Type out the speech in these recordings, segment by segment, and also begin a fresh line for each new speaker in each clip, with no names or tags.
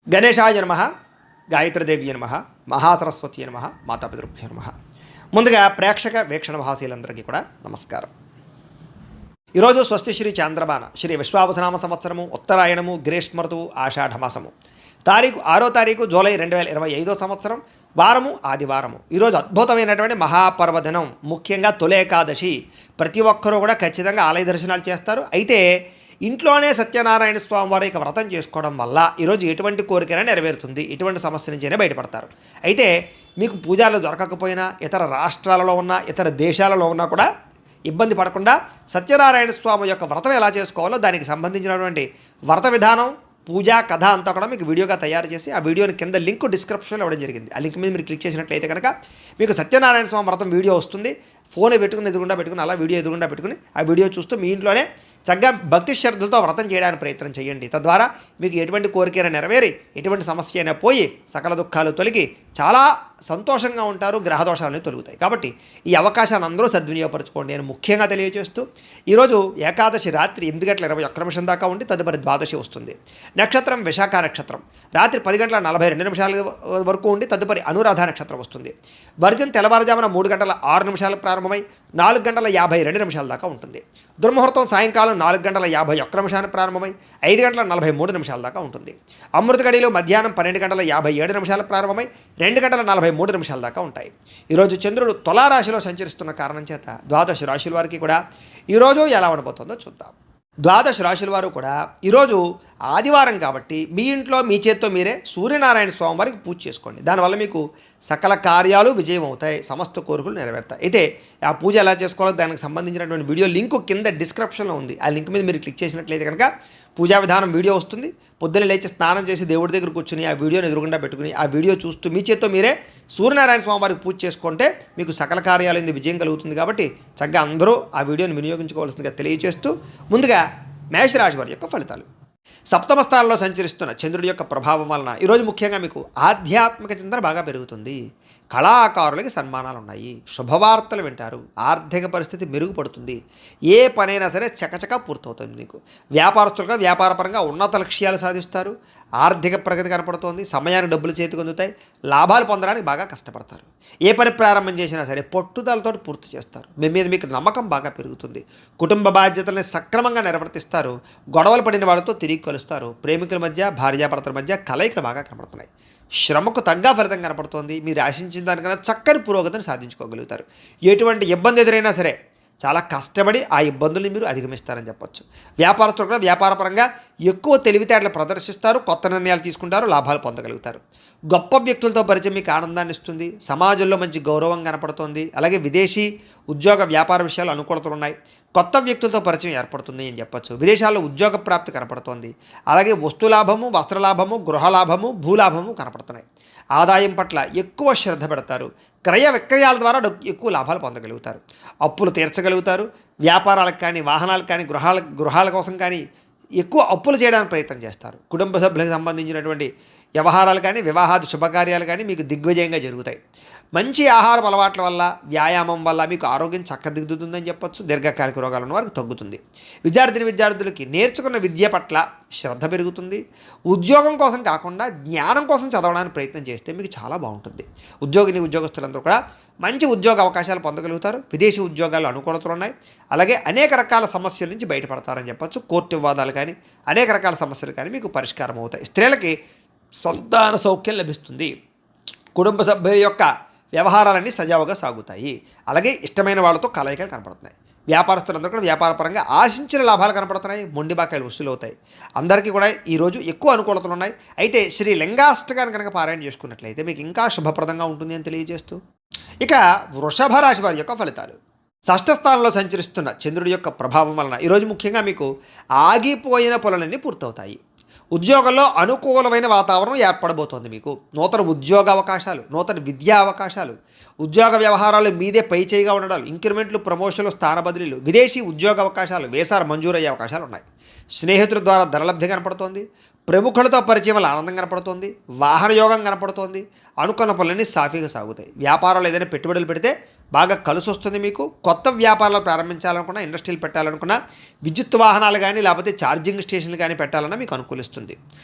గణేశాయ నమః, గాయత్రీదేవి నమః, మహాసరస్వతి నమః, మాతాపితృభ్యో నమః. ముందుగా ప్రేక్షక వీక్షణ మహాశీలందరికీ కూడా నమస్కారం. ఈరోజు స్వస్తి శ్రీ చాంద్రమాన శ్రీ విశ్వావసనామ సంవత్సరము ఉత్తరాయణము గ్రీష్మ ఋతువు ఆషాఢమాసము 6వ తారీఖు జూలై 2025 సంవత్సరం వారము ఆదివారము. ఈరోజు అద్భుతమైనటువంటి మహాపర్వదినం, ముఖ్యంగా తొలి ఏకాదశి. ప్రతి ఒక్కరూ కూడా ఖచ్చితంగా ఆలయ దర్శనాలు చేస్తారు. అయితే ఇంట్లోనే సత్యనారాయణ స్వామి వారి యొక్క వ్రతం చేసుకోవడం వల్ల ఈరోజు ఎటువంటి కోరికైనా నెరవేరుతుంది, ఎటువంటి సమస్య నుంచైనా బయటపడతారు. అయితే మీకు పూజలు దొరకకపోయినా ఇతర రాష్ట్రాలలో ఉన్న ఇతర దేశాలలో ఉన్నా కూడా ఇబ్బంది పడకుండా సత్యనారాయణ స్వామి యొక్క వ్రతం ఎలా చేసుకోవాలో దానికి సంబంధించినటువంటి వ్రత విధానం, పూజా కథ అంతా కూడా మీకు వీడియోగా తయారు చేసి ఆ వీడియోని కింద లింక్ డిస్క్రిప్షన్లో ఇవ్వడం జరిగింది. ఆ లింక్ మీద మీరు క్లిక్ చేసినట్లయితే కనుక మీకు సత్యనారాయణ స్వామి వ్రతం వీడియో వస్తుంది. ఫోన్ ఎదురుగుండా పెట్టుకుని అలా వీడియో ఎదురుగుండా పెట్టుకుని ఆ వీడియో చూస్తూ మీ ఇంట్లోనే చక్కగా భక్తి శ్రద్ధలతో వ్రతం చేయడానికి ప్రయత్నం చేయండి. తద్వారా మీకు ఎటువంటి కోరికైనా నెరవేరి ఎటువంటి సమస్య అయినా పోయి సకల దుఃఖాలు తొలగి చాలా సంతోషంగా ఉంటారు, గ్రహదోషాలన్నీ తొలుగుతాయి. కాబట్టి ఈ అవకాశాన్ని అందరూ సద్వినియోగపరచుకోండి నేను ముఖ్యంగా తెలియజేస్తూ, ఈరోజు ఏకాదశి రాత్రి 8:21 దాకా ఉండి తదుపరి ద్వాదశి వస్తుంది. నక్షత్రం విశాఖ నక్షత్రం రాత్రి 10:42 వరకు ఉండి తదుపరి అనురాధ నక్షత్రం వస్తుంది. వర్జన్ తెల్లవారుజామున 3:06 ప్రారంభమై 4:52 దాకా ఉంటుంది. దుర్ముహూర్తం సాయంకాలం 4:51 ప్రారంభమై 5:43 దాకా ఉంటుంది. అమృత గడిలో మధ్యాహ్నం 12:57 ప్రారంభమై 2:43 దాకా ఉంటాయి. ఈరోజు చంద్రుడు తులారాశిలో సంచరిస్తున్న కారణం చేత ద్వాదశ రాశుల వారికి కూడా ఈరోజు ఎలా ఉండబోతుందో చూద్దాం. ద్వాదశ రాశుల వారు కూడా ఈరోజు ఆదివారం కాబట్టి మీ ఇంట్లో మీ చేత్తో మీరే సూర్యనారాయణ స్వామి వారికి పూజ చేసుకోండి. దానివల్ల మీకు సకల కార్యాలు విజయం అవుతాయి, సమస్త కోరికలు నెరవేరుతాయి. అయితే ఆ పూజ ఎలా చేసుకోవాలో దానికి సంబంధించినటువంటి వీడియో లింక్ కింద డిస్క్రిప్షన్లో ఉంది. ఆ లింక్ మీద మీరు క్లిక్ చేసినట్లయితే కనుక పూజా విధానం వీడియో వస్తుంది. పొద్దున్న లేచి స్నానం చేసి దేవుడి దగ్గర కూర్చుని ఆ వీడియోని ఎదురుగుండా పెట్టుకుని ఆ వీడియో చూస్తూ మీ చేత్తో మీరే సూర్యనారాయణ స్వామి వారికి పూజ చేసుకుంటే మీకు సకల కార్యాలైంది విజయం కలుగుతుంది. కాబట్టి చక్కగా అందరూ ఆ వీడియోని వినియోగించుకోవాల్సిందిగా తెలియజేస్తూ, ముందుగా మేషరాశి వారి యొక్క ఫలితాలు. సప్తమ స్థానంలో సంచరిస్తున్న చంద్రుడి యొక్క ప్రభావం వలన ఈరోజు ముఖ్యంగా మీకు ఆధ్యాత్మిక చింతన బాగా పెరుగుతుంది. కళాకారులకి సన్మానాలు ఉన్నాయి, శుభవార్తలు వింటారు, ఆర్థిక పరిస్థితి మెరుగుపడుతుంది, ఏ పనైనా సరే చకచకా పూర్తవుతుంది. మీకు వ్యాపారస్తులుగా వ్యాపారపరంగా ఉన్నత లక్ష్యాలు సాధిస్తారు, ఆర్థిక ప్రగతి కనపడుతోంది, సమయానికి డబ్బులు చేతికి అందుతాయి, లాభాలు పొందడానికి బాగా కష్టపడతారు. ఏ పని ప్రారంభం చేసినా సరే పట్టుదలతో పూర్తి చేస్తారు. మీ మీద మీకు నమ్మకం బాగా పెరుగుతుంది, కుటుంబ బాధ్యతల్ని సక్రమంగా నిర్వర్తిస్తారు, గొడవలు పడిన వాళ్ళతో తిరిగి కలుస్తారు, ప్రేమికుల మధ్య భార్యాభర్తల మధ్య కలయికలు బాగా కనపడుతున్నాయి, శ్రమకు తగ్గ ఫలితం కనపడుతోంది, మీరు ఆశించిన దానికన్నా చక్కని పురోగతిని సాధించుకోగలుగుతారు. ఎటువంటి ఇబ్బంది ఎదురైనా సరే చాలా కష్టపడి ఆ ఇబ్బందుల్ని మీరు అధిగమిస్తారని చెప్పొచ్చు. వ్యాపారస్తులు కూడా వ్యాపారపరంగా ఎక్కువ తెలివితేటలు ప్రదర్శిస్తారు, కొత్త నిర్ణయాలు తీసుకుంటారు, లాభాలు పొందగలుగుతారు. గొప్ప వ్యక్తులతో పరిచయం మీకు ఆనందాన్ని ఇస్తుంది, సమాజంలో మంచి గౌరవం కనపడుతోంది. అలాగే విదేశీ ఉద్యోగ వ్యాపార విషయాలు అనుకూలతలు ఉన్నాయి, కొత్త వ్యక్తులతో పరిచయం ఏర్పడుతుంది అని చెప్పొచ్చు. విదేశాల్లో ఉద్యోగ ప్రాప్తి కనపడుతోంది. అలాగే వస్తులాభము, వస్త్రలాభము, గృహలాభము, భూలాభము కనపడుతున్నాయి. ఆదాయం పట్ల ఎక్కువ శ్రద్ధ పెడతారు, క్రయ విక్రయాల ద్వారా ఎక్కువ లాభాలు పొందగలుగుతారు, అప్పులు తీర్చగలుగుతారు. వ్యాపారాలకు కానీ, వాహనాలకు కానీ, గృహాల కోసం కానీ ఎక్కువ అప్పులు చేయడానికి ప్రయత్నం చేస్తారు. కుటుంబ సభ్యులకు సంబంధించినటువంటి వ్యవహారాలు కానీ, వివాహాది శుభకార్యాలు కానీ మీకు దిగ్విజయంగా జరుగుతాయి. మంచి ఆహారం అలవాట్ల వల్ల, వ్యాయామం వల్ల మీకు ఆరోగ్యం చక్కదిద్దుతుందని చెప్పొచ్చు. దీర్ఘకాలిక రోగాలు ఉన్న వారికి తగ్గుతుంది. విద్యార్థులకి నేర్చుకున్న విద్య పట్ల శ్రద్ధ పెరుగుతుంది. ఉద్యోగం కోసం కాకుండా జ్ఞానం కోసం చదవడానికి ప్రయత్నం చేస్తే మీకు చాలా బాగుంటుంది. ఉద్యోగస్తులందరూ కూడా మంచి ఉద్యోగ అవకాశాలు పొందగలుగుతారు. విదేశీ ఉద్యోగాలు అనుకూలతలు ఉన్నాయి. అలాగే అనేక రకాల సమస్యల నుంచి బయటపడతారని చెప్పొచ్చు. కోర్టు వివాదాలు కానీ, అనేక రకాల సమస్యలు కానీ మీకు పరిష్కారం అవుతాయి. స్త్రీలకి సంతాన సౌఖ్యం లభిస్తుంది. కుటుంబ సభ్యుల యొక్క వ్యవహారాలన్నీ సజావుగా సాగుతాయి. అలాగే ఇష్టమైన వాళ్ళతో కలయికలు కనపడుతున్నాయి. వ్యాపారస్తులందరూ కూడా వ్యాపారపరంగా ఆశించిన లాభాలు కనపడుతున్నాయి, మొండి బాకాయలు వసూలు అవుతాయి. అందరికీ కూడా ఈరోజు ఎక్కువ అనుకూలతలు ఉన్నాయి. అయితే శ్రీ లింగాష్టకాన్ని కనుక పారాయణ చేసుకున్నట్లయితే మీకు ఇంకా శుభప్రదంగా ఉంటుంది అని తెలియజేస్తూ, ఇక వృషభ రాశి వారి యొక్క ఫలితాలు. షష్ఠ స్థానంలో సంచరిస్తున్న చంద్రుడి యొక్క ప్రభావం వలన ఈరోజు ముఖ్యంగా మీకు ఆగిపోయిన పనులన్నీ పూర్తవుతాయి. ఉద్యోగంలో అనుకూలమైన వాతావరణం ఏర్పడబోతోంది. మీకు నూతన ఉద్యోగ అవకాశాలు, నూతన విద్యా అవకాశాలు, ఉద్యోగ వ్యవహారాలు మీదే పై చేయిగా ఉండడాలు, ఇంక్రిమెంట్లు, ప్రమోషన్లు, స్థాన బదిలీలు, విదేశీ ఉద్యోగ అవకాశాలు, వీసాలు మంజూరయ్యే అవకాశాలు ఉన్నాయి. స్నేహితుల ద్వారా ధనలబ్ధి కనపడుతోంది. ప్రముఖులతో పరిచయం వల్ల ఆనందం కనపడుతోంది, వాహన యోగం కనపడుతోంది, అనుకున్న పనులన్నీ సాఫీగా సాగుతాయి. వ్యాపారాలు ఏదైనా పెట్టుబడులు పెడితే బాగా కలిసి వస్తుంది. మీకు కొత్త వ్యాపారాలు ప్రారంభించాలనుకున్నా, ఇండస్ట్రీలు పెట్టాలనుకున్నా, విద్యుత్ వాహనాలు కానీ లేకపోతే ఛార్జింగ్ స్టేషన్లు కానీ పెట్టాలన్నా మీకు అనుకూలిస్తుంది.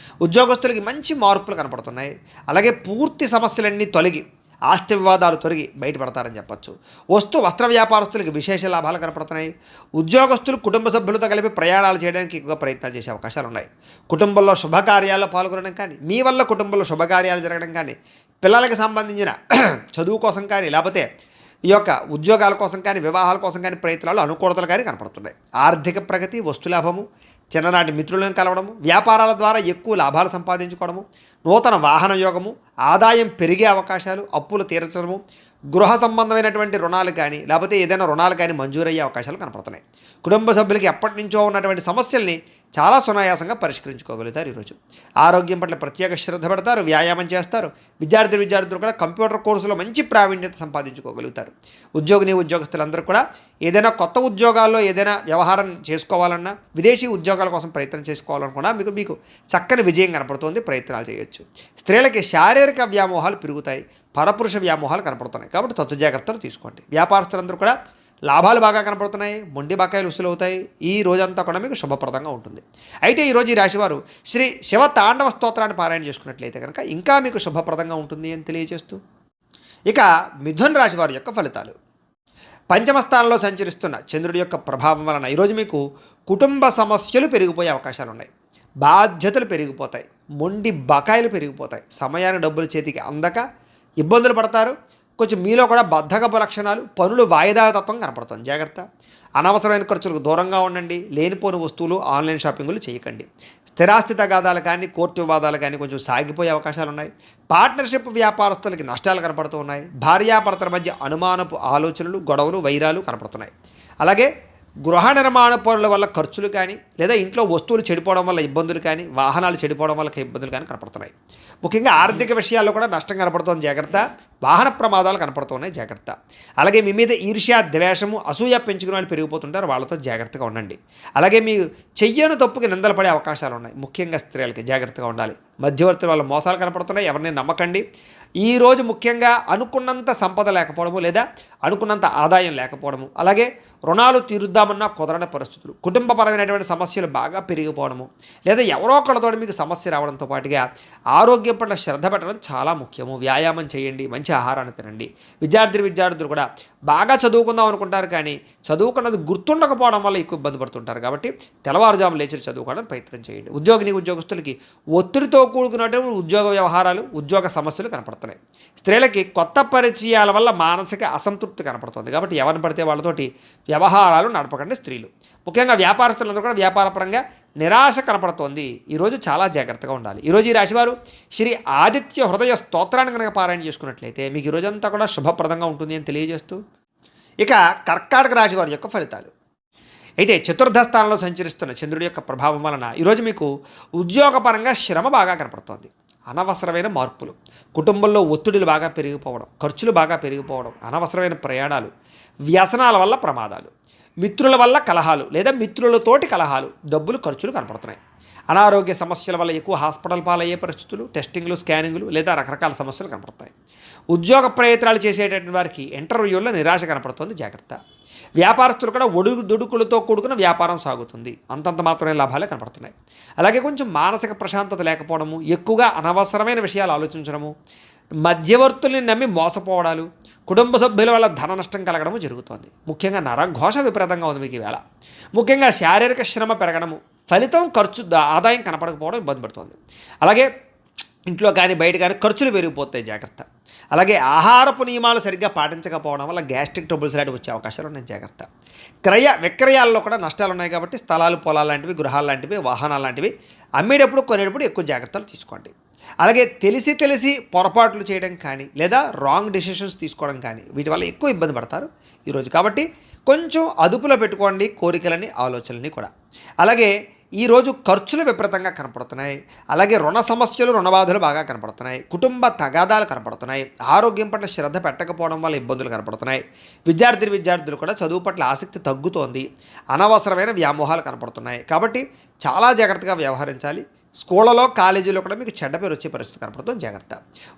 ఉద్యోగస్తులకి మంచి మార్పులు కనపడుతున్నాయి. అలాగే పూర్తి సమస్యలన్నీ తొలగి ఆస్తి వివాదాలు తొలగి బయటపడతారని చెప్పచ్చు. వస్త్ర వ్యాపారస్తులకి విశేష లాభాలు కనపడుతున్నాయి. ఉద్యోగస్తులు కుటుంబ సభ్యులతో కలిపి ప్రయాణాలు చేయడానికి ఎక్కువగా ప్రయత్నాలు చేసే అవకాశాలు ఉన్నాయి. కుటుంబంలో శుభకార్యాల్లో పాల్గొనడం కానీ, మీ వల్ల కుటుంబంలో శుభకార్యాలు జరగడం కానీ, పిల్లలకి సంబంధించిన చదువు కోసం కానీ లేకపోతే ఈ యొక్క ఉద్యోగాల కోసం కానీ, వివాహాల కోసం కానీ ప్రయత్నాలు అనుకూలతలు కానీ కనపడుతున్నాయి. ఆర్థిక ప్రగతి, వస్తులాభము, చిన్ననాటి మిత్రులను కలవడము, వ్యాపారాల ద్వారా ఎక్కువ లాభాలు సంపాదించుకోవడము, నూతన వాహన యోగము, ఆదాయం పెరిగే అవకాశాలు, అప్పులు తీర్చడము, గృహ సంబంధమైనటువంటి రుణాలు కానీ లేకపోతే ఏదైనా రుణాలు కానీ మంజూరయ్యే అవకాశాలు కనపడుతున్నాయి. కుటుంబ సభ్యులకి ఎప్పటి నుంచో ఉన్నటువంటి సమస్యల్ని చాలా సునాయాసంగా పరిష్కరించుకోగలుగుతారు. ఈరోజు ఆరోగ్యం పట్ల ప్రత్యేక శ్రద్ధ పెడతారు, వ్యాయామం చేస్తారు. విద్యార్థులు కూడా కంప్యూటర్ కోర్సులో మంచి ప్రావీణ్యత సంపాదించుకోగలుగుతారు. ఉద్యోగస్తులందరూ కూడా ఏదైనా కొత్త ఉద్యోగాల్లో ఏదైనా వ్యవహారం చేసుకోవాలన్నా, విదేశీ ఉద్యోగాల కోసం ప్రయత్నం చేసుకోవాలనుకున్నా మీకు చక్కని విజయం కనపడుతుంది. ప్రయత్నాలు చేయొచ్చు. స్త్రీలకి శారీరక వ్యామోహాలు పెరుగుతాయి, పరపురుష వ్యామోహాలు కనపడుతున్నాయి. కాబట్టి తత్తు జాగ్రత్తలు తీసుకోండి. వ్యాపారస్తులందరూ కూడా లాభాలు బాగా కనపడుతున్నాయి, మొండి బకాయిలు ఉసులవుతాయి. ఈ రోజంతా కూడా మీకు శుభప్రదంగా ఉంటుంది. అయితే ఈరోజు ఈ రాశివారు శ్రీ శివ తాండవ స్తోత్రాన్ని పారాయణ చేసుకున్నట్లయితే కనుక ఇంకా మీకు శుభప్రదంగా ఉంటుంది అని తెలియజేస్తూ, ఇక మిథున రాశి వారి యొక్క ఫలితాలు. పంచమ స్థానంలో సంచరిస్తున్న చంద్రుడి యొక్క ప్రభావం వలన ఈరోజు మీకు కుటుంబ సమస్యలు పెరిగిపోయే అవకాశాలు ఉన్నాయి. బాధ్యతలు పెరిగిపోతాయి, మొండి బకాయిలు పెరిగిపోతాయి, సమయానికి డబ్బులు చేతికి అందక ఇబ్బందులు పడతారు. కొంచెం మీలో కూడా బద్ధకపు లక్షణాలు, పనులు వాయిదా తత్వం కనపడుతుంది. జాగ్రత్త. అనవసరమైన ఖర్చులకు దూరంగా ఉండండి. లేనిపోని వస్తువులు, ఆన్లైన్ షాపింగ్లు చేయకండి. స్థిరాస్తి తగాదాలు కానీ, కోర్టు వివాదాలు కానీ కొంచెం సాగిపోయే అవకాశాలు ఉన్నాయి. పార్ట్నర్షిప్ వ్యాపారస్తులకి నష్టాలు కనపడుతూ ఉన్నాయి. భార్యాభర్తల మధ్య అనుమానపు ఆలోచనలు, గొడవలు, వైరాలు కనపడుతున్నాయి. అలాగే గృహ నిర్మాణ పనుల వల్ల ఖర్చులు కానీ లేదా ఇంట్లో వస్తువులు చెడిపోవడం వల్ల ఇబ్బందులు కానీ, వాహనాలు చెడిపోవడం వల్ల ఇబ్బందులు కానీ కనపడుతున్నాయి. ముఖ్యంగా ఆర్థిక విషయాల్లో కూడా నష్టం కనపడుతోంది. జాగ్రత్త. వాహన ప్రమాదాలు కనపడుతున్నాయి. జాగ్రత్త. అలాగే మీ మీద ఈర్ష్య, ద్వేషము, అసూయ పెంచుకునే వాళ్ళు పెరిగిపోతుంటారు. వాళ్ళతో జాగ్రత్తగా ఉండండి. అలాగే మీరు చెయ్యని తప్పుకి నిందలు పడే అవకాశాలు ఉన్నాయి. ముఖ్యంగా స్త్రీలకి జాగ్రత్తగా ఉండాలి. మధ్యవర్తుల వల్ల మోసాలు కనపడుతున్నాయి. ఎవరిని నమ్మకండి. ఈరోజు ముఖ్యంగా అనుకున్నంత సంపద లేకపోవడము లేదా అనుకున్నంత ఆదాయం లేకపోవడము, అలాగే రుణాలు తీరుద్దామన్నా కుదరని పరిస్థితులు, కుటుంబపరమైనటువంటి సమస్యలు బాగా పెరిగిపోవడము, లేదా ఎవరో ఒకళ్ళతో మీకు సమస్య రావడంతో పాటుగా ఆరోగ్యం పట్ల శ్రద్ధ పెట్టడం చాలా ముఖ్యము. వ్యాయామం చేయండి, మంచి ఆహారాన్ని తినండి. విద్యార్థులు కూడా బాగా చదువుకుందాం అనుకుంటారు, కానీ చదువుకున్నది గుర్తుండకపోవడం వల్ల ఎక్కువ ఇబ్బంది పడుతుంటారు. కాబట్టి తెల్లవారుజాము లేచి చదువుకోవడానికి ప్రయత్నం చేయండి. ఉద్యోగస్తులకి ఒత్తిడితో కూడుకున్నటువంటి ఉద్యోగ వ్యవహారాలు, ఉద్యోగ సమస్యలు కనపడుతున్నాయి. స్త్రీలకి కొత్త పరిచయాల వల్ల మానసిక అసంతృప్తి కనపడుతుంది. కాబట్టి ఎవరిని పడితే వాళ్ళతోటి వ్యవహారాలు నడపకండి. స్త్రీలు ముఖ్యంగా వ్యాపారస్తులందరూ కూడా వ్యాపారపరంగా నిరాశ కనపడుతోంది. ఈరోజు చాలా జాగ్రత్తగా ఉండాలి. ఈరోజు ఈ రాశివారు శ్రీ ఆదిత్య హృదయ స్తోత్రాన్ని కనుక పారాయణ చేసుకున్నట్లయితే మీకు ఈ రోజంతా కూడా శుభప్రదంగా ఉంటుంది అని తెలియజేస్తూ, ఇక కర్కాటక రాశి వారి యొక్క ఫలితాలు. అయితే చతుర్థ స్థానంలో సంచరిస్తున్న చంద్రుడి యొక్క ప్రభావం వలన ఈరోజు మీకు ఉద్యోగపరంగా శ్రమ బాగా కనపడుతోంది. అనవసరమైన మార్పులు, కుటుంబంలో ఒత్తిడులు బాగా పెరిగిపోవడం, ఖర్చులు బాగా పెరిగిపోవడం, అనవసరమైన ప్రయాణాలు, వ్యసనాల వల్ల ప్రమాదాలు, మిత్రుల వల్ల కలహాలు లేదా మిత్రులతోటి కలహాలు, డబ్బులు ఖర్చులు కనపడుతున్నాయి. అనారోగ్య సమస్యల వల్ల ఎక్కువ హాస్పిటల్ పాలయ్యే పరిస్థితులు, టెస్టింగ్లు, స్కానింగ్లు లేదా రకరకాల సమస్యలు కనపడతాయి. ఉద్యోగ ప్రయత్నాలు చేసేటటువంటి వారికి ఇంటర్వ్యూల్లో నిరాశ కనపడుతుంది. జాగ్రత్త. వ్యాపారస్తులు కూడా ఒడుదుడుకులతో కూడుకున్న వ్యాపారం సాగుతుంది. అంతంత మాత్రమే లాభాలే కనపడుతున్నాయి. అలాగే కొంచెం మానసిక ప్రశాంతత లేకపోవడము, ఎక్కువగా అనవసరమైన విషయాలు ఆలోచించడము, మధ్యవర్తుల్ని నమ్మి మోసపోవడాలు, కుటుంబ సభ్యుల వల్ల ధన నష్టం కలగడము జరుగుతోంది. ముఖ్యంగా నరఘోష విపరీతంగా ఉంది మీకు ఈవేళ. ముఖ్యంగా శారీరక శ్రమ పెరగడము, ఫలితం ఆదాయం కనపడకపోవడం ఇబ్బంది పడుతుంది. అలాగే ఇంట్లో కానీ బయట కానీ ఖర్చులు పెరిగిపోతాయి. జాగ్రత్త. అలాగే ఆహారపు నియమాలు సరిగ్గా పాటించకపోవడం వల్ల గ్యాస్ట్రిక్ ట్రబుల్స్ లాంటివి వచ్చే అవకాశాలు ఉన్నాయి. జాగ్రత్త. విక్రయాల్లో కూడా నష్టాలు ఉన్నాయి. కాబట్టి స్థలాలు, పొలాలు లాంటివి, గృహాలు లాంటివి, వాహనాలు లాంటివి అమ్మేటప్పుడు కొనేటప్పుడు ఎక్కువ జాగ్రత్తలు తీసుకోండి. అలాగే తెలిసి పొరపాట్లు చేయడం కానీ లేదా రాంగ్ డెసిషన్స్ తీసుకోవడం కానీ వీటి వల్ల ఎక్కువ ఇబ్బంది పడతారు ఈరోజు. కాబట్టి కొంచెం అదుపులో పెట్టుకోండి కోరికలని, ఆలోచనలని కూడా. అలాగే ఈరోజు ఖర్చులు విపరీతంగా కనపడుతున్నాయి. అలాగే రుణ సమస్యలు, రుణబాధలు బాగా కనపడుతున్నాయి. కుటుంబ తగాదాలు కనపడుతున్నాయి. ఆరోగ్యం పట్ల శ్రద్ధ పెట్టకపోవడం వల్ల ఇబ్బందులు కనపడుతున్నాయి. విద్యార్థులు కూడా చదువు పట్ల ఆసక్తి తగ్గుతోంది. అనవసరమైన వ్యామోహాలు కనపడుతున్నాయి. కాబట్టి చాలా జాగ్రత్తగా వ్యవహరించాలి. స్కూళ్ళలో కాలేజీలో కూడా మీకు చెడ్డ పేరు వచ్చే పరిస్థితి కనపడుతుంది, జాగ్రత్త.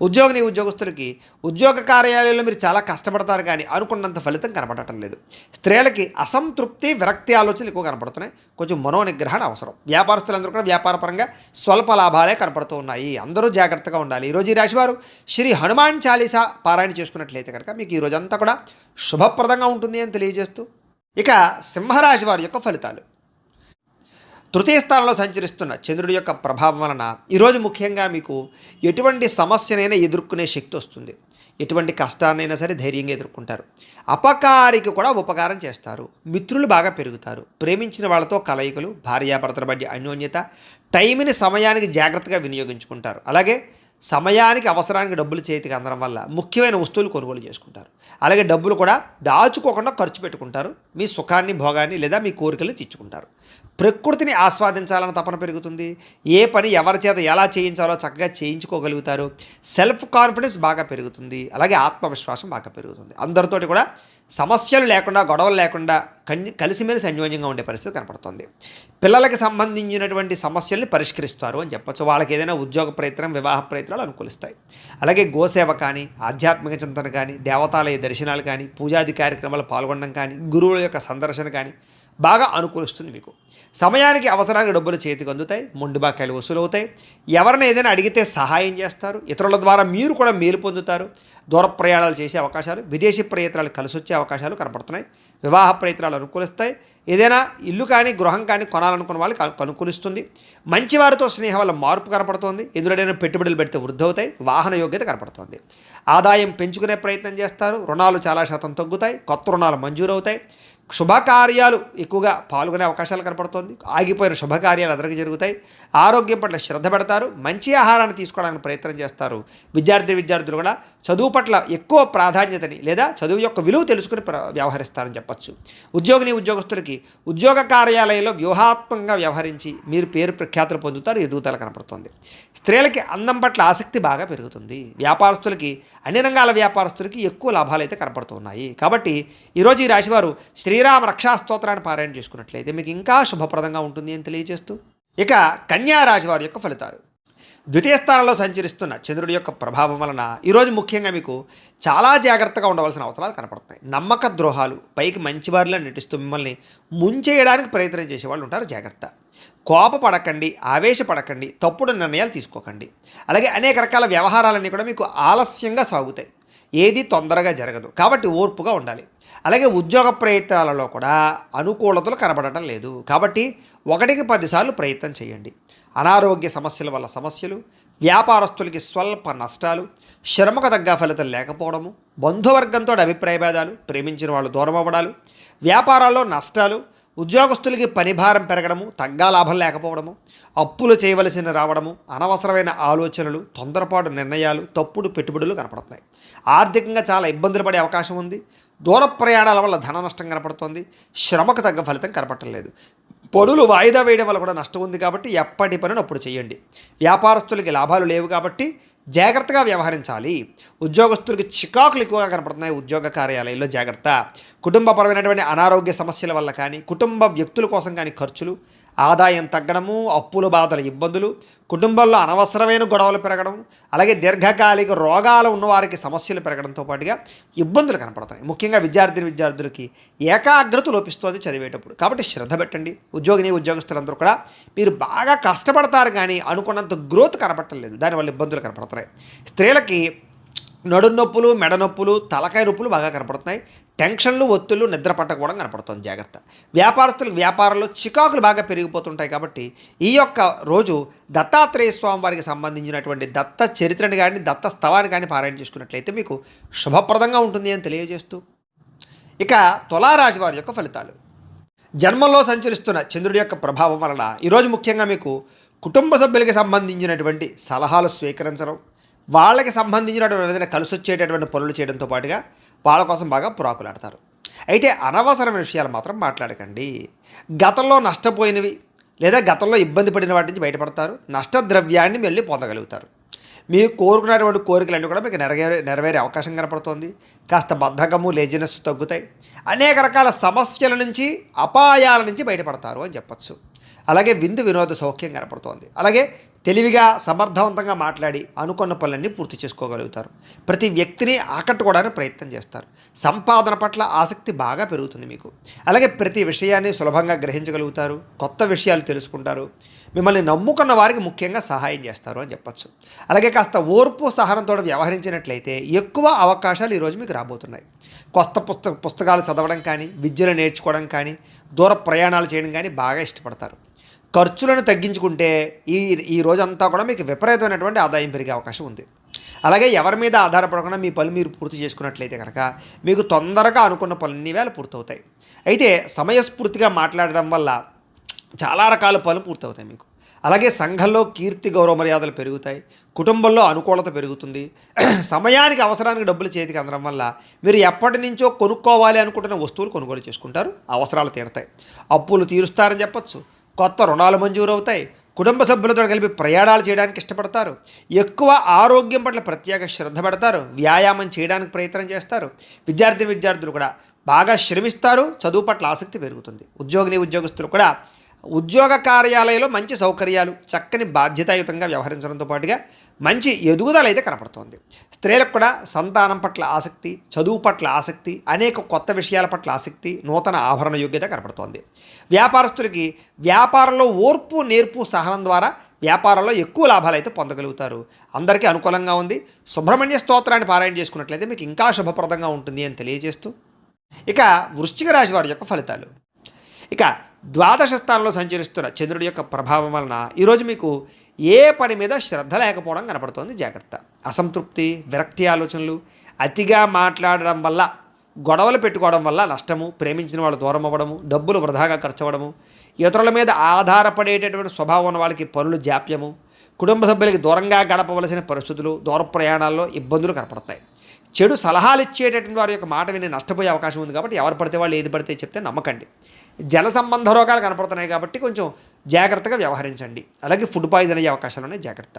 ఉద్యోగస్తులకి ఉద్యోగ కార్యాలయంలో మీరు చాలా కష్టపడతారు కానీ అనుకున్నంత ఫలితం కనపడటం లేదు. స్త్రీలకి అసంతృప్తి విరక్తి ఆలోచనలు ఎక్కువ కనపడుతున్నాయి, కొంచెం మనోనిగ్రహణ అవసరం. వ్యాపారస్తులందరూ కూడా వ్యాపారపరంగా స్వల్ప లాభాలే కనపడుతూ ఉన్నాయి, అందరూ జాగ్రత్తగా ఉండాలి. ఈరోజు ఈ రాశివారు శ్రీ హనుమాన్ చాలీసా పారాయణ చేసుకున్నట్లయితే కనుక మీకు ఈ రోజంతా కూడా శుభప్రదంగా ఉంటుంది అని తెలియజేస్తూ, ఇక సింహరాశి వారి యొక్క ఫలితాలు. తృతీయ స్థానంలో సంచరిస్తున్న చంద్రుడి యొక్క ప్రభావం వలన ఈరోజు ముఖ్యంగా మీకు ఎటువంటి సమస్యనైనా ఎదుర్కొనే శక్తి వస్తుంది. ఎటువంటి కష్టాన్నైనా సరే ధైర్యంగా ఎదుర్కొంటారు. అపకారికి కూడా ఉపకారం చేస్తారు. మిత్రులు బాగా పెరుగుతారు. ప్రేమించిన వాళ్ళతో కలయికలు, భార్యాభర్తల మధ్య అన్యోన్యత, టైంని సమయానికి జాగ్రత్తగా వినియోగించుకుంటారు. అలాగే సమయానికి అవసరానికి డబ్బులు చేతికి అందడం వల్ల ముఖ్యమైన వస్తువులు కొనుగోలు చేసుకుంటారు. అలాగే డబ్బులు కూడా దాచుకోకుండా ఖర్చు పెట్టుకుంటారు. మీ సుఖాన్ని, భోగాన్ని లేదా మీ కోరికలు తీర్చుకుంటారు. ప్రకృతిని ఆస్వాదించాలని తపన పెరుగుతుంది. ఏ పని ఎవరి చేత ఎలా చేయించాలో చక్కగా చేయించుకోగలుగుతారు. సెల్ఫ్ కాన్ఫిడెన్స్ బాగా పెరుగుతుంది. అలాగే ఆత్మవిశ్వాసం బాగా పెరుగుతుంది. అందరితోటి కూడా సమస్యలు లేకుండా, గొడవలు లేకుండా కలిసిమెలిసి అన్యోన్యంగా ఉండే పరిస్థితి కనపడుతుంది. పిల్లలకి సంబంధించినటువంటి సమస్యల్ని పరిష్కరిస్తారు అని చెప్పచ్చు. వాళ్ళకి ఏదైనా ఉద్యోగ ప్రయత్నం, వివాహ ప్రయత్నాలు అనుకూలిస్తాయి. అలాగే గోసేవ కానీ, ఆధ్యాత్మిక చింతన కానీ, దేవతాలయ దర్శనాలు కానీ, పూజాది కార్యక్రమాలు పాల్గొనడం కానీ, గురువుల యొక్క సందర్శన కానీ బాగా అనుకూలిస్తుంది మీకు. సమయానికి అవసరానికి డబ్బులు చేతికి అందుతాయి. మొండి బాకాయలు వసూలవుతాయి. ఎవరైనా ఏదైనా అడిగితే సహాయం చేస్తారు. ఇతరుల ద్వారా మీరు కూడా మేలు పొందుతారు. దూర ప్రయాణాలు చేసే అవకాశాలు, విదేశీ ప్రయత్నాలు కలిసి వచ్చే అవకాశాలు కనపడుతున్నాయి. వివాహ ప్రయత్నాలు అనుకూలిస్తాయి. ఏదైనా ఇల్లు కానీ, గృహం కానీ కొనాలనుకున్న వాళ్ళకి అనుకూలిస్తుంది. మంచివారితో స్నేహం వల్ల మార్పు కనపడుతోంది. ఎందులోనైనా పెట్టుబడులు పెడితే వృద్ధి అవుతాయి. వాహన యోగ్యత కనపడుతోంది. ఆదాయం పెంచుకునే ప్రయత్నం చేస్తారు. రుణాలు చాలా శాతం తగ్గుతాయి. కొత్త రుణాలు మంజూరు అవుతాయి. శుభకార్యాలు ఎక్కువగా పాల్గొనే అవకాశాలు కనపడుతోంది. ఆగిపోయిన శుభకార్యాలు అందరికీ జరుగుతాయి. ఆరోగ్యం పట్ల శ్రద్ధ పెడతారు. మంచి ఆహారాన్ని తీసుకోవడానికి ప్రయత్నం చేస్తారు. విద్యార్థులు కూడా చదువు పట్ల ఎక్కువ ప్రాధాన్యతని లేదా చదువు యొక్క విలువ తెలుసుకుని వ్యవహరిస్తారని చెప్పచ్చు. ఉద్యోగస్తులకి ఉద్యోగ కార్యాలయంలో వ్యూహాత్మకంగా వ్యవహరించి మీరు పేరు ప్రఖ్యాతులు పొందుతారు. ఎదుగుదల కనపడుతుంది. స్త్రీలకి అందం పట్ల ఆసక్తి బాగా పెరుగుతుంది. వ్యాపారస్తులకి, అన్ని రంగాల వ్యాపారస్తులకి ఎక్కువ లాభాలు అయితే కనపడుతున్నాయి. కాబట్టి ఈరోజు ఈ రాశివారు శ్రీరామ రక్షా స్తోత్రాన్ని పారాయణ చేసుకున్నట్లయితే మీకు ఇంకా శుభప్రదంగా ఉంటుంది అని తెలియజేస్తూ, ఇక కన్యా రాశి వారి యొక్క ఫలితాలు. ద్వితీయ స్థానంలో సంచరిస్తున్న చంద్రుడి యొక్క ప్రభావం వలన ఈరోజు ముఖ్యంగా మీకు చాలా జాగ్రత్తగా ఉండవలసిన అవసరాలు కనపడతాయి. నమ్మక ద్రోహాలు, పైకి మంచివారిలో నటిస్తూ మిమ్మల్ని ముంచేయడానికి ప్రయత్నం చేసేవాళ్ళు ఉంటారు. జాగ్రత్త. కోపపడకండి, ఆవేశపడకండి, తప్పుడు నిర్ణయాలు తీసుకోకండి. అలాగే అనేక రకాల వ్యవహారాలన్నీ కూడా మీకు ఆలస్యంగా సాగుతాయి. ఏది తొందరగా జరగదు. కాబట్టి ఓర్పుగా ఉండాలి. అలాగే ఉద్యోగ ప్రయత్నాలలో కూడా అనుకూలతలు కనబడటం లేదు. కాబట్టి 1కి 10 సార్లు ప్రయత్నం చేయండి. అనారోగ్య సమస్యల వల్ల సమస్యలు, వ్యాపారస్తులకి స్వల్ప నష్టాలు, శ్రమకు తగ్గ ఫలితం లేకపోవడము, బంధువర్గంతో అభిప్రాయ భేదాలు, ప్రేమించిన వాళ్ళు దూరం అవ్వడాలు, వ్యాపారాల్లో నష్టాలు, ఉద్యోగస్తులకి పని భారం పెరగడము, తగ్గ లాభం లేకపోవడము, అప్పులు చేయవలసిన రావడము, అనవసరమైన ఆలోచనలు, తొందరపాటు నిర్ణయాలు, తప్పుడు పెట్టుబడులు కనపడుతున్నాయి. ఆర్థికంగా చాలా ఇబ్బందులు పడే అవకాశం ఉంది. దూర ప్రయాణాల వల్ల ధన నష్టం కనపడుతోంది. శ్రమకు తగ్గ ఫలితం కనపడటం లేదు. పనులు వాయిదా వేయడం వల్ల కూడా నష్టం ఉంది. కాబట్టి ఎప్పటి పనిని అప్పుడు చేయండి. వ్యాపారస్తులకి లాభాలు లేవు కాబట్టి జాగ్రత్తగా వ్యవహరించాలి. ఉద్యోగస్తులకి చికాకులు ఎక్కువగా కనపడుతున్నాయి. ఉద్యోగ కార్యాలయంలో జాగ్రత్త. కుటుంబపరమైనటువంటి అనారోగ్య సమస్యల వల్ల కానీ, కుటుంబ వ్యక్తుల కోసం కానీ ఖర్చులు, ఆదాయం తగ్గడము, అప్పుల బాధల ఇబ్బందులు, కుటుంబంలో అనవసరమైన గొడవలు పెరగడం, అలాగే దీర్ఘకాలిక రోగాలు ఉన్నవారికి సమస్యలు పెరగడంతో పాటుగా ఇబ్బందులు కనపడుతున్నాయి. ముఖ్యంగా విద్యార్థులకి ఏకాగ్రత లోపిస్తుంది చదివేటప్పుడు. కాబట్టి శ్రద్ధ పెట్టండి. ఉద్యోగస్తులందరూ కూడా మీరు బాగా కష్టపడతారు కానీ అనుకున్నంత గ్రోత్ కనపడలేదు. దానివల్ల ఇబ్బందులు కనపడుతున్నాయి. స్త్రీలకి నడుం నొప్పులు, మెడ నొప్పులు, తలకాయ నొప్పులు బాగా కనపడుతున్నాయి. టెన్షన్లు, ఒత్తిళ్లు, నిద్ర పట్టకపోవడం కనపడుతుంది. జాగ్రత్త. వ్యాపారస్తులకు వ్యాపారంలో చికాకులు బాగా పెరిగిపోతుంటాయి. కాబట్టి ఈ యొక్క రోజు దత్తాత్రేయ స్వామి వారికి సంబంధించినటువంటి దత్త చరిత్రని కానీ, దత్త స్తవాన్ని కానీ పారాయణ చేసుకున్నట్లయితే మీకు శుభప్రదంగా ఉంటుంది అని తెలియజేస్తూ, ఇక తులారాశి వారి యొక్క ఫలితాలు. జన్మంలో సంచరిస్తున్న చంద్రుడి యొక్క ప్రభావం వలన ఈరోజు ముఖ్యంగా మీకు కుటుంబ సభ్యులకి సంబంధించినటువంటి సలహాలు స్వీకరించడం, వాళ్ళకి సంబంధించినటువంటి ఏదైనా కలిసి వచ్చేటటువంటి పనులు చేయడంతో పాటుగా వాళ్ళ కోసం బాగా పురాకులాడతారు. అయితే అనవసరమైన విషయాలు మాత్రం మాట్లాడకండి. గతంలో నష్టపోయినవి లేదా గతంలో ఇబ్బంది పడిన వాటి నుంచి బయటపడతారు. నష్టద్రవ్యాన్ని మళ్ళీ పొందగలుగుతారు. మీరు కోరుకున్నటువంటి కోరికలన్నీ కూడా మీకు నెరవేరే అవకాశం కనపడుతోంది. కాస్త బద్ధకము, లేజినెస్ తగ్గుతాయి. అనేక రకాల సమస్యల నుంచి, అపాయాల నుంచి బయటపడతారు అని చెప్పచ్చు. అలాగే విందు వినోద సౌఖ్యం కనపడుతోంది. అలాగే తెలివిగా సమర్థవంతంగా మాట్లాడి అనుకున్న పనులన్నీ పూర్తి చేసుకోగలుగుతారు. ప్రతి వ్యక్తిని ఆకట్టుకోవడానికి ప్రయత్నం చేస్తారు. సంపాదన పట్ల ఆసక్తి బాగా పెరుగుతుంది మీకు. అలాగే ప్రతి విషయాన్ని సులభంగా గ్రహించగలుగుతారు. కొత్త విషయాలు తెలుసుకుంటారు. మిమ్మల్ని నమ్ముకున్న వారికి ముఖ్యంగా సహాయం చేస్తారు అని చెప్పచ్చు. అలాగే కాస్త ఓర్పు సహనంతో వ్యవహరించినట్లయితే ఎక్కువ అవకాశాలు ఈరోజు మీకు రాబోతున్నాయి. కొత్త పుస్తకాలు చదవడం కానీ, విద్యను నేర్చుకోవడం కానీ, దూర ప్రయాణాలు చేయడం కానీ బాగా ఇష్టపడతారు. ఖర్చులను తగ్గించుకుంటే ఈ రోజంతా కూడా మీకు విపరీతమైనటువంటి ఆదాయం పెరిగే అవకాశం ఉంది. అలాగే ఎవరి మీద ఆధారపడకుండా మీ పనులు మీరు పూర్తి చేసుకున్నట్లయితే కనుక మీకు తొందరగా అనుకున్న పనులన్నీ వేళ పూర్తవుతాయి. అయితే సమయస్ఫూర్తిగా మాట్లాడడం వల్ల చాలా రకాల పనులు పూర్తవుతాయి మీకు. అలాగే సంఘంలో కీర్తి గౌరవ మర్యాదలు పెరుగుతాయి. కుటుంబంలో అనుకూలత పెరుగుతుంది. సమయానికి అవసరానికి డబ్బులు చేతికి అందడం వల్ల మీరు ఎప్పటి నుంచో కొనుక్కోవాలి అనుకుంటున్న వస్తువులు కొనుగోలు చేసుకుంటారు. అవసరాలు తీరుతాయి. అప్పులు తీరుస్తారని చెప్పచ్చు. కొత్త రుణాలు మంజూరు అవుతాయి. కుటుంబ సభ్యులతో కలిపి ప్రయాణాలు చేయడానికి ఇష్టపడతారు. ఎక్కువ ఆరోగ్యం పట్ల ప్రత్యేక శ్రద్ధ పెడతారు. వ్యాయామం చేయడానికి ప్రయత్నం చేస్తారు. విద్యార్థులు కూడా బాగా శ్రమిస్తారు. చదువు పట్ల ఆసక్తి పెరుగుతుంది. ఉద్యోగస్తులు కూడా ఉద్యోగ కార్యాలయంలో మంచి సౌకర్యాలు, చక్కని బాధ్యతాయుతంగా వ్యవహరించడంతో పాటుగా మంచి ఎదుగుదల అయితే కనపడుతోంది. స్త్రీలకు కూడా సంతానం పట్ల ఆసక్తి, చదువు పట్ల ఆసక్తి, అనేక కొత్త విషయాల పట్ల ఆసక్తి, నూతన ఆభరణ యోగ్యత కనపడుతోంది. వ్యాపారస్తులకి వ్యాపారంలో ఓర్పు, నేర్పు, సహనం ద్వారా వ్యాపారంలో ఎక్కువ లాభాలు అయితే పొందగలుగుతారు. అందరికీ అనుకూలంగా ఉంది. సుబ్రహ్మణ్య స్తోత్రాన్ని పారాయణ చేసుకున్నట్లయితే మీకు ఇంకా శుభప్రదంగా ఉంటుంది అని తెలియజేస్తూ, ఇక వృశ్చిక రాశి వారి యొక్క ఫలితాలు. ఇక ద్వాదశ స్థానంలో సంచరిస్తున్న చంద్రుడి యొక్క ప్రభావం వలన ఈరోజు మీకు ఏ పని మీద శ్రద్ధ లేకపోవడం కనపడుతోంది. జాగ్రత్త. అసంతృప్తి, విరక్తి ఆలోచనలు, అతిగా మాట్లాడడం వల్ల, గొడవలు పెట్టుకోవడం వల్ల నష్టము, ప్రేమించిన వాళ్ళు దూరం అవ్వడము, డబ్బులు వృధాగా ఖర్చు అవ్వడము, ఇతరుల మీద ఆధారపడేటటువంటి స్వభావం ఉన్న వాళ్ళకి పనులు జాప్యము, కుటుంబ సభ్యులకి దూరంగా గడపవలసిన పరిస్థితులు, దూర ప్రయాణాల్లో ఇబ్బందులు కనపడతాయి. చెడు సలహాలు ఇచ్చేటటువంటి వారి యొక్క మాట విని నష్టపోయే అవకాశం ఉంది. కాబట్టి ఎవరు పడితే వాళ్ళు ఏది పడితే చెప్తే నమ్మకండి. జల సంబంధ రోగాలు కనపడుతున్నాయి కాబట్టి కొంచెం జాగ్రత్తగా వ్యవహరించండి. అలాగే ఫుడ్ పాయిజన్ అయ్యే అవకాశాలు ఉన్నాయి. జాగ్రత్త.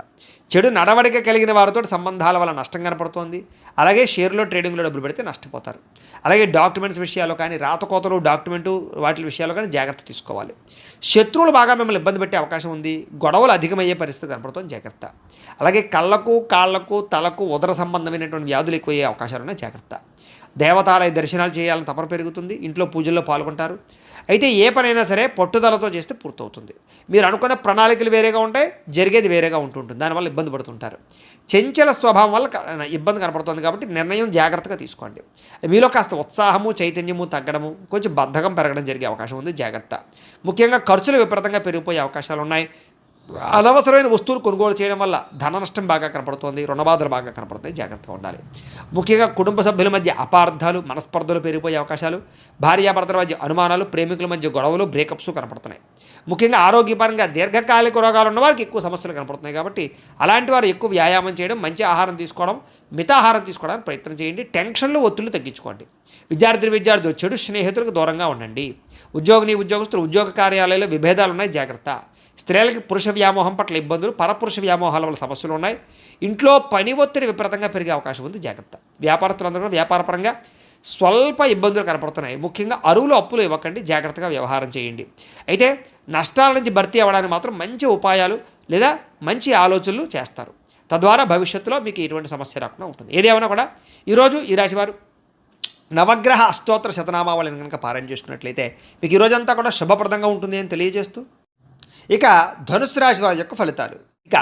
చెడు నడవడిక కలిగిన వారితో సంబంధాల వల్ల నష్టం కనపడుతోంది. అలాగే షేర్లో ట్రేడింగ్లో డబ్బులు పెడితే నష్టపోతారు. అలాగే డాక్యుమెంట్స్ విషయాల్లో కానీ, రాతకోతలు, డాక్యుమెంటు వాటి విషయాల్లో కానీ జాగ్రత్త తీసుకోవాలి. శత్రువులు బాగా మిమ్మల్ని ఇబ్బంది పెట్టే అవకాశం ఉంది. గొడవలు అధికమయ్యే పరిస్థితి కనపడుతుంది. జాగ్రత్త. అలాగే కళ్ళకు, కాళ్లకు, తలకు ఉదర సంబంధమైనటువంటి వ్యాధులు ఎక్కువయ్యే అవకాశాలు ఉన్నాయి. జాగ్రత్త. దేవతాలయ దర్శనాలు చేయాలని తపన పెరుగుతుంది. ఇంట్లో పూజల్లో పాల్గొంటారు. అయితే ఏ పనైనా సరే పట్టుదలతో చేస్తే పూర్తవుతుంది. మీరు అనుకున్న ప్రణాళికలు వేరేగా ఉంటాయి, జరిగేది వేరేగా ఉంటుంటుంది. దానివల్ల ఇబ్బంది పడుతుంటారు. చంచల స్వభావం వల్ల ఇబ్బంది కనపడుతుంది. కాబట్టి నిర్ణయం జాగ్రత్తగా తీసుకోండి. మీలో కాస్త ఉత్సాహము, చైతన్యము తగ్గడము, కొంచెం బద్ధకం పెరగడం జరిగే అవకాశం ఉంది. జాగ్రత్త. ముఖ్యంగా ఖర్చులు విపరీతంగా పెరిగిపోయే అవకాశాలు ఉన్నాయి. అనవసరమైన వస్తువులు కొనుగోలు చేయడం వల్ల ధన నష్టం బాగా కనపడుతోంది. రుణబాధలు బాగా కనపడుతుంది. జాగ్రత్తగా ఉండాలి. ముఖ్యంగా కుటుంబ సభ్యుల మధ్య అపార్థాలు, మనస్పర్ధలు పెరిగిపోయే అవకాశాలు, భార్యాభర్తల మధ్య అనుమానాలు, ప్రేమికుల మధ్య గొడవలు, బ్రేకప్స్ కనపడుతున్నాయి. ముఖ్యంగా ఆరోగ్యపరంగా దీర్ఘకాలిక రోగాలు ఉన్న వారికి ఎక్కువ సమస్యలు కనపడుతున్నాయి. కాబట్టి అలాంటి వారు ఎక్కువ వ్యాయామం చేయడం, మంచి ఆహారం తీసుకోవడం, మితాహారం తీసుకోవడానికి ప్రయత్నం చేయండి. టెన్షన్లు, ఒత్తిళ్లు తగ్గించుకోండి. విద్యార్థులు చెడు స్నేహితులకు దూరంగా ఉండండి. ఉద్యోగస్తులు ఉద్యోగ కార్యాలయాల్లో విభేదాలు ఉన్నాయి. జాగ్రత్త. స్త్రీలకి పురుష వ్యామోహం పట్ల ఇబ్బందులు, పరపురుష వ్యామోహాల వల్ల సమస్యలు ఉన్నాయి. ఇంట్లో పని ఒత్తిడి విపరీతంగా పెరిగే అవకాశం ఉంది. జాగ్రత్త. వ్యాపారస్తులందరూ కూడా వ్యాపారపరంగా స్వల్ప ఇబ్బందులు కనపడుతున్నాయి. ముఖ్యంగా అరువులు, అప్పులు ఇవ్వకండి. జాగ్రత్తగా వ్యవహారం చేయండి. అయితే నష్టాల నుంచి భర్తీ అవ్వడానికి మాత్రం మంచి ఉపాయాలు లేదా మంచి ఆలోచనలు చేస్తారు. తద్వారా భవిష్యత్తులో మీకు ఎటువంటి సమస్య రాకుండా ఉంటుంది. ఏదేమైనా కూడా ఈరోజు ఈ రాశివారు నవగ్రహ అష్టోత్తర శతనామావళిని కనుక పారాయణ చేసుకున్నట్లయితే మీకు ఈరోజంతా కూడా శుభప్రదంగా ఉంటుంది అని తెలియజేస్తూ, ఇక ధనుసు రాశి వారి యొక్క ఫలితాలు. ఇక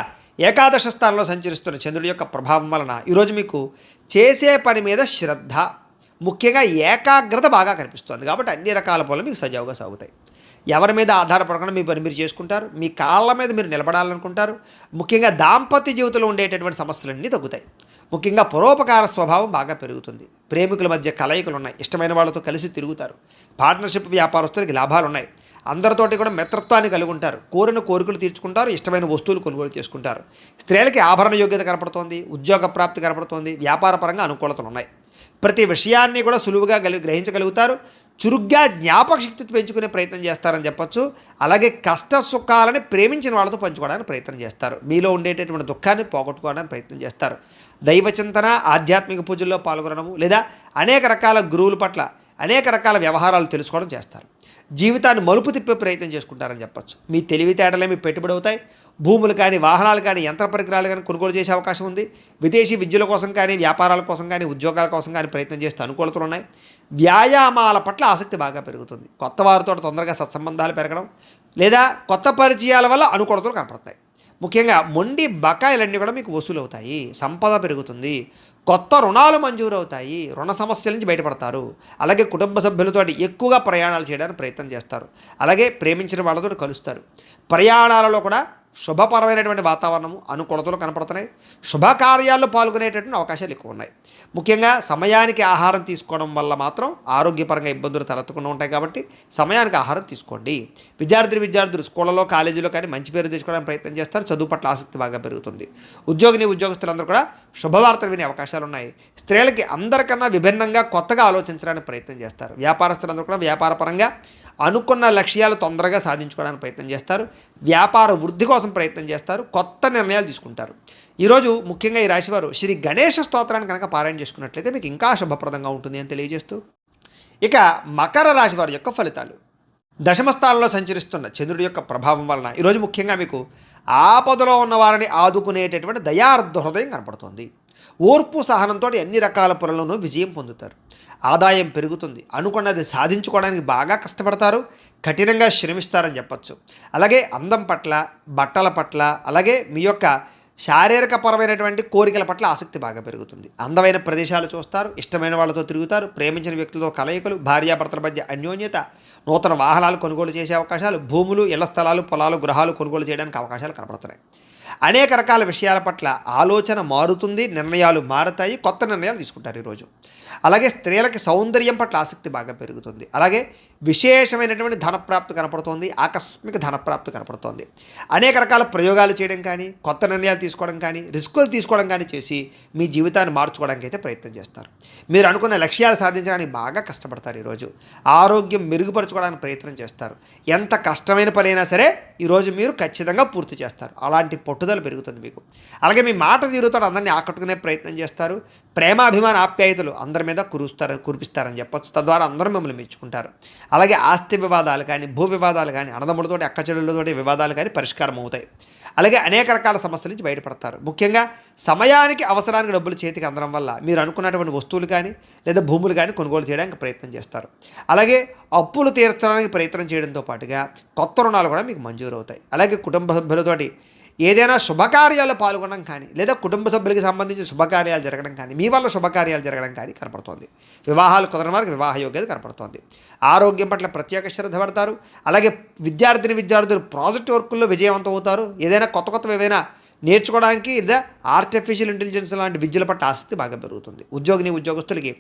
ఏకాదశ స్థానంలో సంచరిస్తున్న చంద్రుడి యొక్క ప్రభావం వలన ఈరోజు మీకు చేసే పని మీద శ్రద్ధ, ముఖ్యంగా ఏకాగ్రత బాగా కనిపిస్తుంది. కాబట్టి అన్ని రకాల పనులు మీకు సజావుగా సాగుతాయి. ఎవరి మీద ఆధారపడకుండా మీ పని మీరు చేసుకుంటారు. మీ కాళ్ళ మీద మీరు నిలబడాలనుకుంటారు. ముఖ్యంగా దాంపత్య జీవితంలో ఉండేటటువంటి సమస్యలన్నీ తగ్గుతాయి. ముఖ్యంగా పరోపకార స్వభావం బాగా పెరుగుతుంది. ప్రేమికుల మధ్య కలయికలు ఉన్నాయి. ఇష్టమైన వాళ్ళతో కలిసి తిరుగుతారు. పార్ట్నర్షిప్ వ్యాపారస్తులకి లాభాలు ఉన్నాయి. అందరితోటి కూడా మిత్రత్వాన్ని కలిగి ఉంటారు. కోరిన కోరికలు తీర్చుకుంటారు. ఇష్టమైన వస్తువులు కొనుగోలు చేసుకుంటారు. స్త్రీలకి ఆభరణ యోగ్యత కనపడుతోంది. ఉద్యోగ ప్రాప్తి కనపడుతోంది. వ్యాపారపరంగా అనుకూలతలు ఉన్నాయి. ప్రతి విషయాన్ని కూడా సులువుగా గ్రహించగలుగుతారు. చురుగ్గా జ్ఞాపక శక్తి పెంచుకునే ప్రయత్నం చేస్తారని చెప్పొచ్చు. అలాగే కష్ట సుఖాలని ప్రేమించిన వాళ్ళతో పంచుకోవడానికి ప్రయత్నం చేస్తారు. మీలో ఉండేటటువంటి దుఃఖాన్ని పోగొట్టుకోవడానికి ప్రయత్నం చేస్తారు. దైవచింతన, ఆధ్యాత్మిక పూజల్లో పాల్గొనడము లేదా అనేక రకాల గురువుల పట్ల అనేక రకాల వ్యవహారాలు తెలుసుకోవడం చేస్తారు. జీవితాన్ని మలుపు తిప్పే ప్రయత్నం చేసుకుంటారని చెప్పొచ్చు. మీ తెలివితేటలే మీ పెట్టుబడి అవుతాయి. భూములు కానీ, వాహనాలు కానీ, యంత్ర పరికరాలు కానీ కొనుగోలు చేసే అవకాశం ఉంది. విదేశీ విద్యల కోసం కానీ, వ్యాపారాల కోసం కానీ, ఉద్యోగాల కోసం కానీ ప్రయత్నం చేస్తూ అనుకూలతలు ఉన్నాయి. వ్యాయామాల పట్ల ఆసక్తి బాగా పెరుగుతుంది. కొత్త వారితో తొందరగా సత్సంబంధాలు పెరగడం లేదా కొత్త పరిచయాల వల్ల అనుకూలతలు కనపడతాయి. ముఖ్యంగా మొండి బకాయిలన్నీ కూడా మీకు వసూలు అవుతాయి. సంపద పెరుగుతుంది. కొత్త రుణాలు మంజూరు అవుతాయి. రుణ సమస్యల నుంచి బయటపడతారు. అలాగే కుటుంబ సభ్యులతో ఎక్కువగా ప్రయాణాలు చేయడానికి ప్రయత్నం చేస్తారు. అలాగే ప్రేమించిన వాళ్ళతో కలుస్తారు. ప్రయాణాలలో కూడా శుభపరమైనటువంటి వాతావరణము, అనుకూలతలు కనపడుతున్నాయి. శుభకార్యాల్లో పాల్గొనేటటువంటి అవకాశాలు ఎక్కువ ఉన్నాయి. ముఖ్యంగా సమయానికి ఆహారం తీసుకోవడం వల్ల మాత్రం ఆరోగ్యపరంగా ఇబ్బందులు తలెత్తకుండా ఉంటాయి. కాబట్టి సమయానికి ఆహారం తీసుకోండి. విద్యార్థులు స్కూళ్ళలో, కాలేజీలో కానీ మంచి పేరు తెచ్చుకోవడానికి ప్రయత్నం చేస్తారు. చదువు పట్ల ఆసక్తి బాగా పెరుగుతుంది. ఉద్యోగస్తులందరూ కూడా శుభవార్తలు వినే అవకాశాలు ఉన్నాయి. స్త్రీలకి అందరికన్నా విభిన్నంగా కొత్తగా ఆలోచించడానికి ప్రయత్నం చేస్తారు. వ్యాపారస్తులందరూ కూడా వ్యాపారపరంగా అనుకున్న లక్ష్యాలు తొందరగా సాధించుకోవడానికి ప్రయత్నం చేస్తారు. వ్యాపార వృద్ధి కోసం ప్రయత్నం చేస్తారు. కొత్త నిర్ణయాలు తీసుకుంటారు. ఈరోజు ముఖ్యంగా ఈ రాశివారు శ్రీ గణేష స్తోత్రాన్ని కనుక పారాయణ చేసుకున్నట్లయితే మీకు ఇంకా శుభప్రదంగా ఉంటుంది అని తెలియజేస్తూ, ఇక మకర రాశి వారి యొక్క ఫలితాలు. దశమస్థానంలో సంచరిస్తున్న చంద్రుడి యొక్క ప్రభావం వలన ఈరోజు ముఖ్యంగా మీకు ఆపదలో ఉన్న వారిని ఆదుకునేటటువంటి దయార్ధ హృదయం కనపడుతుంది. ఓర్పు సహనంతో అన్ని రకాల పనులను విజయం పొందుతారు. ఆదాయం పెరుగుతుంది. అనుకున్నది సాధించుకోవడానికి బాగా కష్టపడతారు. కఠినంగా శ్రమిస్తారని చెప్పచ్చు. అలాగే అందం పట్ల, బట్టల పట్ల, అలాగే మీ యొక్క శారీరకపరమైనటువంటి కోరికల పట్ల ఆసక్తి బాగా పెరుగుతుంది. అందమైన ప్రదేశాలు చూస్తారు. ఇష్టమైన వాళ్ళతో తిరుగుతారు. ప్రేమించిన వ్యక్తులతో కలయికలు, భార్యాభర్తల మధ్య అన్యోన్యత, నూతన వాహనాలు కొనుగోలు చేసే అవకాశాలు, భూములు, ఇళ్ల స్థలాలు, పొలాలు, గృహాలు కొనుగోలు చేయడానికి అవకాశాలు కనపడుతున్నాయి. అనేక రకాల విషయాల పట్ల ఆలోచన మారుతుంది. నిర్ణయాలు మారుతాయి. కొత్త నిర్ణయాలు తీసుకుంటారు ఈరోజు. అలాగే స్త్రీలకి సౌందర్యం పట్ల ఆసక్తి బాగా పెరుగుతుంది. అలాగే విశేషమైనటువంటి ధనప్రాప్తి కనపడుతోంది. ఆకస్మిక ధనప్రాప్తి కనపడుతోంది. అనేక రకాల ప్రయోగాలు చేయడం కానీ, కొత్త నిర్ణయాలు తీసుకోవడం కానీ, రిస్కులు తీసుకోవడం కానీ చేసి మీ జీవితాన్ని మార్చుకోవడానికి అయితే ప్రయత్నం చేస్తారు. మీరు అనుకున్న లక్ష్యాలు సాధించడానికి బాగా కష్టపడతారు. ఈరోజు ఆరోగ్యం మెరుగుపరచుకోవడానికి ప్రయత్నం చేస్తారు. ఎంత కష్టమైన పనైనా సరే ఈరోజు మీరు ఖచ్చితంగా పూర్తి చేస్తారు. అలాంటి పట్టుదల పెరుగుతుంది మీకు. అలాగే మీ మాట తీరుతో అందరినీ ఆకట్టుకునే ప్రయత్నం చేస్తారు. ప్రేమాభిమాన ఆప్యాయతలు అందరి మీద కురిపిస్తారని చెప్పొచ్చు. తద్వారా అందరూ మిమ్మల్ని మెచ్చుకుంటారు. అలాగే ఆస్తి వివాదాలు కానీ, భూ వివాదాలు కానీ, అన్నదమ్ములతోటి, అక్కచెల్లెళ్ళతోటి వివాదాలు కానీ పరిష్కారం అవుతాయి. అలాగే అనేక రకాల సమస్యల నుంచి బయటపడతారు. ముఖ్యంగా సమయానికి అవసరానికి డబ్బులు చేతికి అందడం వల్ల మీరు అనుకున్నటువంటి వస్తువులు కానీ లేదా భూములు కానీ కొనుగోలు చేయడానికి ప్రయత్నం చేస్తారు. అలాగే అప్పులు తీర్చడానికి ప్రయత్నం చేయడంతో పాటుగా కొత్త రుణాలు కూడా మీకు మంజూరు అవుతాయి. అలాగే కుటుంబ సభ్యులతోటి ఏదైనా శుభకార్యాలు పాల్గొనడం కానీ లేదా కుటుంబ సభ్యులకి సంబంధించిన శుభకార్యాలు జరగడం కానీ, మీ వల్ల శుభకార్యాలు జరగడం కానీ కనపడుతోంది. వివాహాలు కుదరని వారికి వివాహ యోగ్యత కనపడుతోంది. ఆరోగ్యం పట్ల ప్రత్యేక శ్రద్ధ పడతారు. అలాగే విద్యార్థులు ప్రాజెక్ట్ వర్కుల్లో విజయవంతం అవుతారు. ఏదైనా కొత్త ఏవైనా నేర్చుకోవడానికి లేదా ఆర్టిఫిషియల్ ఇంటెలిజెన్స్ లాంటి విద్యల పట్ల ఆసక్తి బాగా పెరుగుతుంది. ఉద్యోగస్తులకి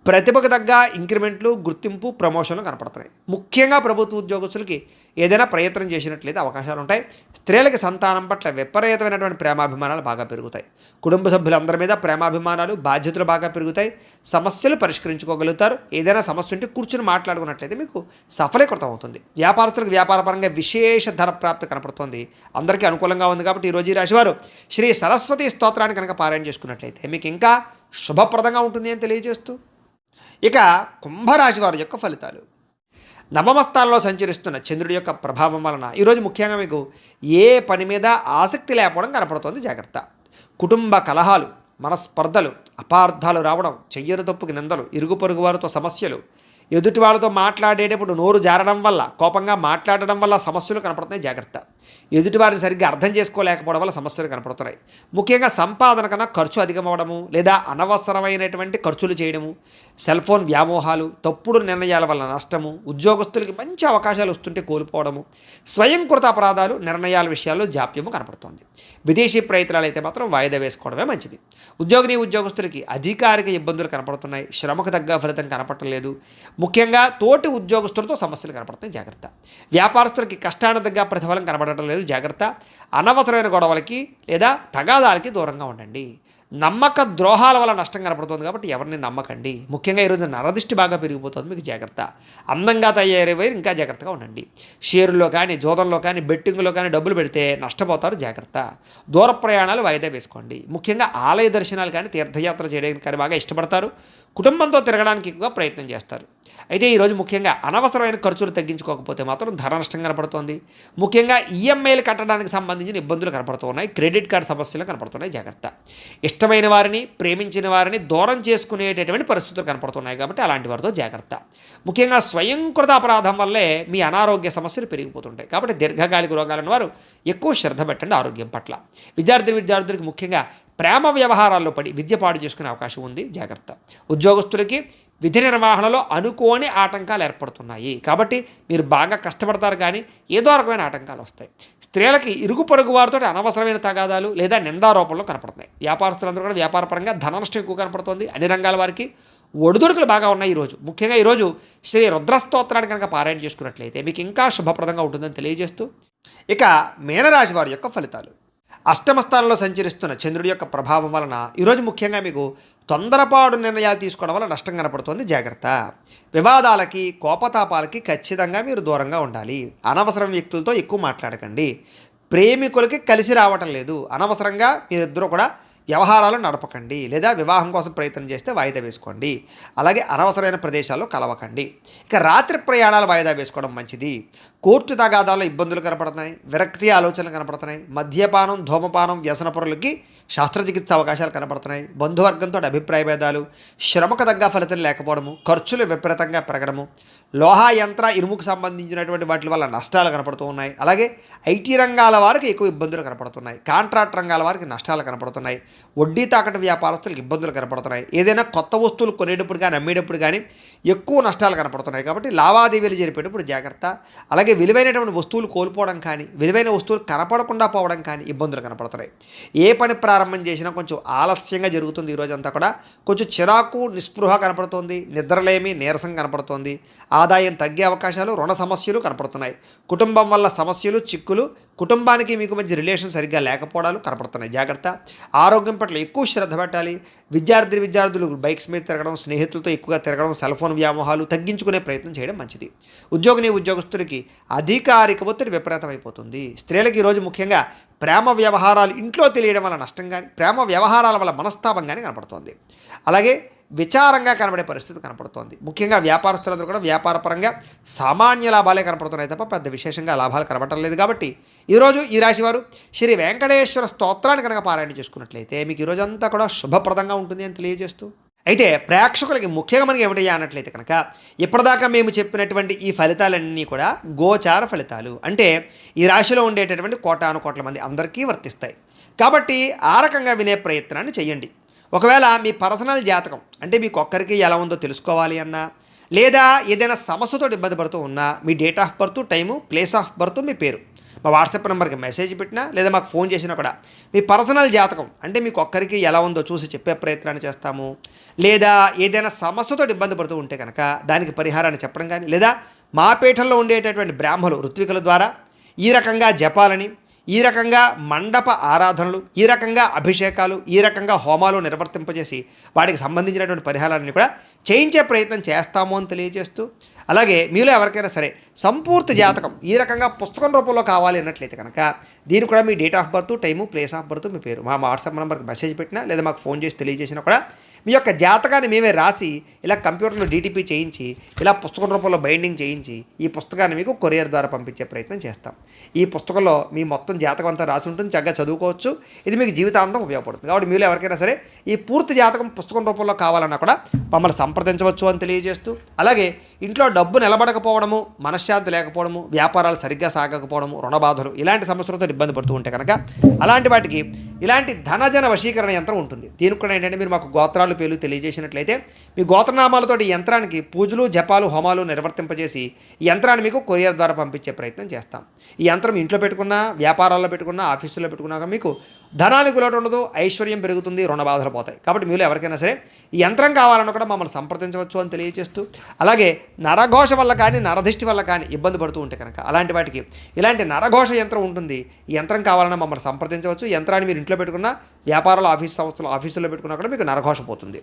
ప్రతిభకు తగ్గ ఇంక్రిమెంట్లు, గుర్తింపు, ప్రమోషన్లు కనపడుతున్నాయి. ముఖ్యంగా ప్రభుత్వ ఉద్యోగస్తులకి ఏదైనా ప్రయత్నం చేసినట్లయితే అవకాశాలు ఉంటాయి. స్త్రీలకి సంతానం పట్ల విపరీతమైనటువంటి ప్రేమాభిమానాలు బాగా పెరుగుతాయి. కుటుంబ సభ్యులందరి మీద ప్రేమాభిమానాలు, బాధ్యతలు బాగా పెరుగుతాయి. సమస్యలు పరిష్కరించుకోగలుగుతారు. ఏదైనా సమస్య ఉంటే కూర్చుని మాట్లాడుకున్నట్లయితే మీకు సఫలీకృతం అవుతుంది. వ్యాపారస్తులకు వ్యాపారపరంగా విశేష ధన ప్రాప్తి కనపడుతుంది. అందరికీ అనుకూలంగా ఉంది. కాబట్టి ఈరోజు ఈ రాశివారు శ్రీ సరస్వతి స్తోత్రాన్ని కనుక పారాయణ చేసుకున్నట్లయితే మీకు ఇంకా శుభప్రదంగా ఉంటుంది అని తెలియజేస్తూ, ఇక కుంభరాశి వారి యొక్క ఫలితాలు. నవమస్థానంలో సంచరిస్తున్న చంద్రుడి యొక్క ప్రభావం వలన ఈరోజు ముఖ్యంగా మీకు ఏ పని మీద ఆసక్తి లేకపోవడం కనపడుతోంది. జాగ్రత్త. కుటుంబ కలహాలు, మనస్పర్ధలు, అపార్థాలు రావడం, చెయ్యని తప్పుకి నిందలు, ఇరుగు పొరుగు వారితో సమస్యలు, ఎదుటి వాళ్ళతో మాట్లాడేటప్పుడు నోరు జారడం వల్ల, కోపంగా మాట్లాడడం వల్ల సమస్యలు కనపడుతున్నాయి. జాగ్రత్త. ఎదుటివారిని సరిగ్గా అర్థం చేసుకోలేకపోవడం వల్ల సమస్యలు కనపడుతున్నాయి. ముఖ్యంగా సంపాదన కన్నా ఖర్చు అధికమవడము లేదా అనవసరమైనటువంటి ఖర్చులు చేయడము, సెల్ ఫోన్ వ్యామోహాలు, తప్పుడు నిర్ణయాల వల్ల నష్టము, ఉద్యోగస్తులకి మంచి అవకాశాలు వస్తుంటే కోల్పోవడము, స్వయంకృత అపరాధాలు, నిర్ణయాల విషయాల్లో జాప్యము కనపడుతోంది. విదేశీ ప్రయత్నాలు అయితే మాత్రం వాయిదా వేసుకోవడమే మంచిది. ఉద్యోగస్తులకి అధికారిక ఇబ్బందులు కనపడుతున్నాయి. శ్రమకు తగ్గ ఫలితం కనపడలేదు. ముఖ్యంగా తోటి ఉద్యోగస్తులతో సమస్యలు కనపడుతున్నాయి. జాగ్రత్త. వ్యాపారస్తులకి కష్టానికి తగ్గ ప్రతిఫలం కనబడటం లేదు. జాగ్రత్త. అనవసరమైన గొడవలకి లేదా తగాదాలకి దూరంగా ఉండండి. నమ్మక ద్రోహాల వల్ల నష్టం కనపడుతుంది. కాబట్టి ఎవరిని నమ్మకండి. ముఖ్యంగా ఈరోజు నరదిష్టి బాగా పెరిగిపోతుంది. మీకు జాగ్రత్త. అందంగా తయారయ్యే ఇంకా జాగ్రత్తగా ఉండండి. షేరుల్లో కానీ, జోదంలో కానీ, బెట్టింగ్లో కానీ డబ్బులు పెడితే నష్టపోతారు. జాగ్రత్త. దూర ప్రయాణాలు వాయిదా వేసుకోండి. ముఖ్యంగా ఆలయ దర్శనాలు కానీ, తీర్థయాత్ర చేయడానికి కానీ బాగా ఇష్టపడతారు. కుటుంబంతో తిరగడానికి ఎక్కువగా ప్రయత్నం చేస్తారు. అయితే ఈరోజు ముఖ్యంగా అనవసరమైన ఖర్చులు తగ్గించుకోకపోతే మాత్రం ధన నష్టం కనపడుతోంది. ముఖ్యంగా ఈఎంఐలు కట్టడానికి సంబంధించిన ఇబ్బందులు కనపడుతున్నాయి. క్రెడిట్ కార్డ్ సమస్యలు కనపడుతున్నాయి. జాగ్రత్త. ఇష్టమైన వారిని, ప్రేమించిన వారిని దూరం చేసుకునేటటువంటి పరిస్థితులు కనపడుతున్నాయి కాబట్టి అలాంటి వారితో జాగ్రత్త. ముఖ్యంగా స్వయంకృత అపరాధం వల్లే మీ అనారోగ్య సమస్యలు పెరిగిపోతుంటాయి కాబట్టి దీర్ఘకాలిక రోగాలను వారు ఎక్కువ శ్రద్ధ పెట్టండి ఆరోగ్యం పట్ల. విద్యార్థులకు ముఖ్యంగా ప్రేమ వ్యవహారాల్లో పడి విద్య పాడు చేసుకునే అవకాశం ఉంది. జాగ్రత్త. ఉద్యోగస్తులకి విధి నిర్వహణలో అనుకోని ఆటంకాలు ఏర్పడుతున్నాయి కాబట్టి మీరు బాగా కష్టపడతారు కానీ ఏదో రకమైన ఆటంకాలు వస్తాయి. స్త్రీలకి ఇరుగు పొరుగు వారితో అనవసరమైన తగాదాలు లేదా నిందారోపణలు కనపడుతున్నాయి. వ్యాపారస్తులందరూ కూడా వ్యాపారపరంగా ధన నష్టం ఎక్కువ కనపడుతుంది. అన్ని రంగాల వారికి ఒడిదుడుకులు బాగా ఉన్నాయి ఈరోజు. ముఖ్యంగా ఈరోజు శ్రీ రుద్రస్తోత్రాన్ని కనుక పారాయణ చేసుకున్నట్లయితే మీకు ఇంకా శుభప్రదంగా ఉంటుందని తెలియజేస్తూ ఇక మీనరాశి వారి యొక్క ఫలితాలు. అష్టమ స్థానంలో సంచరిస్తున్న చంద్రుడి యొక్క ప్రభావం వలన ఈరోజు ముఖ్యంగా మీకు తొందరపాటు నిర్ణయాలు తీసుకోవడం వల్ల నష్టం కనపడుతుంది. జాగ్రత్త. వివాదాలకి, కోపతాపాలకి ఖచ్చితంగా మీరు దూరంగా ఉండాలి. అనవసరం వ్యక్తులతో ఎక్కువ మాట్లాడకండి. ప్రేమికులకి కలిసి రావటం లేదు. అనవసరంగా మీరిద్దరూ కూడా వ్యవహారాలు నడపకండి లేదా వివాహం కోసం ప్రయత్నం చేస్తే వాయిదా వేసుకోండి. అలాగే అనవసరమైన ప్రదేశాల్లో కలవకండి. ఇక రాత్రి ప్రయాణాలు వాయిదా వేసుకోవడం మంచిది. కోర్టు తగాదాల్లో ఇబ్బందులు కనపడుతున్నాయి. విరక్తి ఆలోచనలు కనపడుతున్నాయి. మద్యపానం, ధూమపానం, వ్యసనపరులకి శస్త్రచికిత్స అవకాశాలు కనపడుతున్నాయి. బంధువర్గంతో అభిప్రాయ భేదాలు, శ్రమకు తగ్గ ఫలితం లేకపోవడము, ఖర్చులు విపరీతంగా పెరగడము, లోహ యంత్ర ఇనుముకు సంబంధించినటువంటి వాటి వల్ల నష్టాలు కనపడుతూ ఉన్నాయి. అలాగే ఐటీ రంగాల వారికి ఎక్కువ ఇబ్బందులు కనపడుతున్నాయి. కాంట్రాక్ట్ రంగాల వారికి నష్టాలు కనపడుతున్నాయి. వడ్డీ తాకట్టు వ్యాపారస్తులకు ఇబ్బందులు కనపడుతున్నాయి. ఏదైనా కొత్త వస్తువులు కొనేటప్పుడు కానీ అమ్మేటప్పుడు కానీ ఎక్కువ నష్టాలు కనపడుతున్నాయి కాబట్టి లావాదేవీలు జరిపేటప్పుడు జాగ్రత్త. అలాగే విలువైనటువంటి వస్తువులు కోల్పోవడం కానీ, విలువైన వస్తువులు కనపడకుండా పోవడం కానీ ఇబ్బందులు కనపడుతున్నాయి. ఏ పని ప్రారంభం చేసినా కొంచెం ఆలస్యంగా జరుగుతుంది. ఈరోజంతా కూడా కొంచెం చిరాకు, నిస్పృహ కనపడుతోంది. నిద్రలేమి, నీరసం కనపడుతోంది. ఆదాయం తగ్గే అవకాశాలు, రుణ సమస్యలు కనపడుతున్నాయి. కుటుంబం వల్ల సమస్యలు, చిక్కులు, కుటుంబానికి మీకు మధ్య రిలేషన్ సరిగ్గా లేకపోవడాలు కనపడుతున్నాయి. జాగ్రత్త. ఆరోగ్యం పట్ల ఎక్కువ శ్రద్ధ పెట్టాలి. విద్యార్థులు బైక్స్ మీద తిరగడం, స్నేహితులతో ఎక్కువగా తిరగడం, సెల్ ఫోన్ వ్యామోహాలు తగ్గించుకునే ప్రయత్నం చేయడం మంచిది. ఉద్యోగస్తులకి అధికారిక ఒత్తిడి విపరీతమైపోతుంది. స్త్రీలకు ఈరోజు ముఖ్యంగా ప్రేమ వ్యవహారాలు ఇంట్లో తెలియడం వల్ల నష్టం కానీ, ప్రేమ వ్యవహారాల వల్ల మనస్తాపం కానీ కనపడుతోంది. అలాగే విచారంగా కనబడే పరిస్థితి కనపడుతోంది. ముఖ్యంగా వ్యాపారస్తులందరూ కూడా వ్యాపారపరంగా సామాన్య లాభాలే కనపడుతున్నాయి తప్ప పెద్ద విశేషంగా లాభాలు కనబడటం లేదు. కాబట్టి ఈరోజు ఈ రాశివారు శ్రీ వెంకటేశ్వర స్తోత్రాన్ని కనుక పారాయణ చేసుకున్నట్లయితే మీకు ఈరోజంతా కూడా శుభప్రదంగా ఉంటుంది అని తెలియజేస్తూ అయితే ప్రేక్షకులకి ముఖ్యంగా మనకి ఏమిటయ్యా అన్నట్లయితే కనుక ఇప్పటిదాకా మేము చెప్పినటువంటి ఈ ఫలితాలన్నీ కూడా గోచార ఫలితాలు. అంటే ఈ రాశిలో ఉండేటటువంటి కోటాను కోట్ల మంది అందరికీ వర్తిస్తాయి. కాబట్టి ఆ రకంగా వినే ప్రయత్నాన్ని చేయండి. ఒకవేళ మీ పర్సనల్ జాతకం అంటే మీకు ఒక్కరికి ఎలా ఉందో తెలుసుకోవాలి అన్నా, లేదా ఏదైనా సమస్యతో ఇబ్బంది పడుతూ ఉన్నా మీ date of birth, time, place of birth, మీ పేరు మా వాట్సాప్ నెంబర్కి మెసేజ్ పెట్టినా లేదా మాకు ఫోన్ చేసినా కూడా మీ పర్సనల్ జాతకం అంటే మీకు ఒక్కరికి ఎలా ఉందో చూసి చెప్పే ప్రయత్నాన్ని చేస్తాము. లేదా ఏదైనా సమస్యతో ఇబ్బంది పడుతూ ఉంటే కనుక దానికి పరిహారాన్ని చెప్పడం కానీ, లేదా మా పీఠంలో ఉండేటటువంటి బ్రాహ్మలు ఋత్వికుల ద్వారా ఈ రకంగా జపాలని, ఈ రకంగా మండప ఆరాధనలు, ఈ రకంగా అభిషేకాలు, ఈ రకంగా హోమాలు నిర్వర్తింపజేసి వాటికి సంబంధించినటువంటి పరిహారాన్ని కూడా చేయించే ప్రయత్నం చేస్తాము అని తెలియజేస్తూ, అలాగే మీలో ఎవరికైనా సరే సంపూర్తి జాతకం ఈ రకంగా పుస్తకం రూపంలో కావాలి అన్నట్లయితే కనుక దీన్ని కూడా మీ date of birth, time, place of birth, మీ పేరు మా వాట్సాప్ నెంబర్కి మెసేజ్ పెట్టినా లేదా మాకు ఫోన్ చేసి తెలియజేసినా కూడా మీ యొక్క జాతకాన్ని మేమే రాసి ఇలా కంప్యూటర్లో డీటీపీ చేయించి ఇలా పుస్తకం రూపంలో బైండింగ్ చేయించి ఈ పుస్తకాన్ని మీకు కొరియర్ ద్వారా పంపించే ప్రయత్నం చేస్తాం. ఈ పుస్తకంలో మీ మొత్తం జాతకం అంతా రాసి ఉంటుంది. చక్కగా చదువుకోవచ్చు. ఇది మీకు జీవితాంతం ఉపయోగపడుతుంది. కాబట్టి మీరు ఎవరికైనా సరే ఈ పూర్తి జాతకం పుస్తకం రూపంలో కావాలన్నా కూడా మమ్మల్ని సంప్రదించవచ్చు అని తెలియజేస్తూ, అలాగే ఇంట్లో డబ్బు నిలబడకపోవడము, మనశ్శాంతి లేకపోవడము, వ్యాపారాలు సరిగ్గా సాగకపోవడము, రుణబాధలు ఇలాంటి సమస్యలతో ఇబ్బంది పడుతూ ఉంటే కనుక అలాంటి వాటికి ఇలాంటి ధనజన వశీకరణ యంత్రం ఉంటుంది. దీనికి కూడా ఏంటంటే మీరు మాకు గోత్రాలు పేర్లు తెలియజేసినట్లయితే మీ గోత్రనామాలతో ఈ యంత్రానికి పూజలు, జపాలు, హోమాలు నిర్వర్తింపజేసి ఈ యంత్రాన్ని మీకు కొరియర్ ద్వారా పంపించే ప్రయత్నం చేస్తాం. ఈ యంత్రం ఇంట్లో పెట్టుకున్నా, వ్యాపారాల్లో పెట్టుకున్నా, ఆఫీసుల్లో పెట్టుకున్నాక మీకు ధనానికి లోటు ఉండదు, ఐశ్వర్యం పెరుగుతుంది, రుణ బాధలు పోతాయి. కాబట్టి మీరు ఎవరికైనా సరే ఈ యంత్రం కావాలన్నా కూడా మమ్మల్ని సంప్రదించవచ్చు అని తెలియజేస్తూ, అలాగే నరఘోష వల్ల కానీ నరదిష్టి వల్ల కానీ ఇబ్బంది పడుతూ ఉంటే కనుక అలాంటి వాటికి ఇలాంటి నరఘోష యంత్రం ఉంటుంది. ఈ యంత్రం కావాలన్నా మమ్మల్ని సంప్రదించవచ్చు. యంత్రాన్ని మీరు ఇంట్లో పెట్టుకున్న, వ్యాపారాలు, ఆఫీసుల్లో పెట్టుకున్నా కూడా మీకు నరఘోష పోతుంది.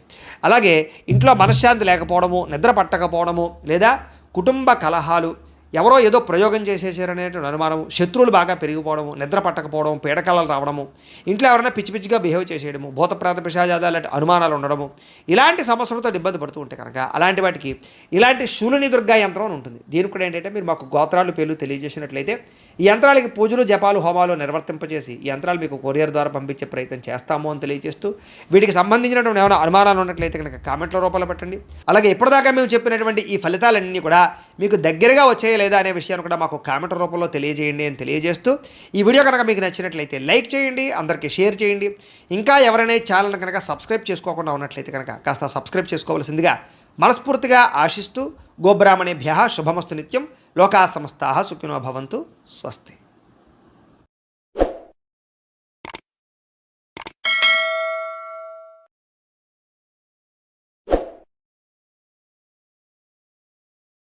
అలాగే ఇంట్లో మనశ్శాంతి లేకపోవడము, నిద్ర పట్టకపోవడము, లేదా కుటుంబ కలహాలు, ఎవరో ఏదో ప్రయోగం చేసేసారనేటువంటి అనుమానము, శత్రువులు బాగా పెరిగిపోవడము, నిద్ర పట్టకపోవడం, పీడకలలు రావడము, ఇంట్లో ఎవరైనా పిచ్చి పిచ్చిగా బిహేవ్ చేసేయడము, భూత ప్రేత పిశాచాలు లాంటి అనుమానాలు ఉండడము, ఇలాంటి సమస్యలతో ఇబ్బంది పడుతూ ఉంటే కనుక అలాంటి వాటికి ఇలాంటి శూలిని దుర్గా యంత్రం అని ఉంటుంది. దీనికి కూడా ఏంటంటే మీరు మాకు గోత్రాలు పేర్లు తెలియజేసినట్లయితే ఈ యంత్రాలకి పూజలు జపాలు హోమాలు నిర్వర్తింపజేసి ఈ యంత్రాలు మీకు కొరియర్ ద్వారా పంపించే ప్రయత్నం చేస్తాము అని తెలియజేస్తూ, వీటికి సంబంధించినటువంటి ఏమైనా అనుమానాలు ఉన్నట్లయితే కనుక కామెంట్ల రూపంలో పెట్టండి. అలాగే ఇప్పటిదాకా మేము చెప్పినటువంటి ఈ ఫలితాలన్నీ కూడా మీకు దగ్గరగా వచ్చాయా లేదా అనే విషయాన్ని కూడా మాకు కామెంట్ రూపంలో తెలియజేయండి అని తెలియజేస్తూ, ఈ వీడియో కనుక మీకు నచ్చినట్లయితే లైక్ చేయండి, అందరికీ షేర్ చేయండి. ఇంకా ఎవరైనా ఛానల్ కనుక సబ్స్క్రైబ్ చేసుకోకుండా ఉన్నట్లయితే కనుక కాస్త సబ్స్క్రైబ్ చేసుకోవాల్సిందిగా మనస్ఫూర్తిగా ఆశిస్తూ, గోబ్రాహ్మణేభ్యః శుభమస్తు నిత్యం, లోకా సమస్తాః సుఖినో భవంతు, స్వస్తి.